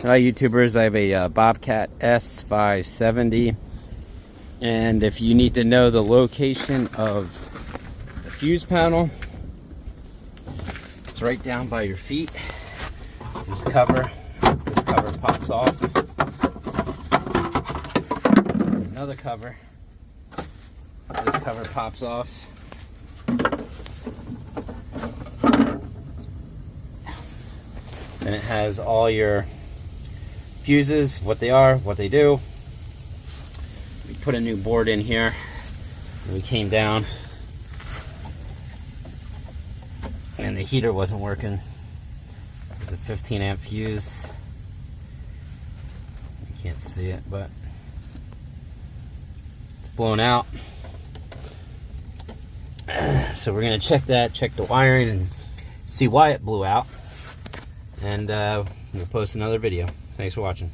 Hi YouTubers, I have a Bobcat S570, and if you need to know the location of the fuse panel, it's right down by your feet. This cover pops off. Another cover, this cover pops off. And it has all your fuses, what they are, what they do. We put a new board in here. We came down and the heater wasn't working. There's a 15 amp fuse. You can't see it, but it's blown out. So we're gonna check the wiring and see why it blew out. And we'll post another video. Thanks for watching.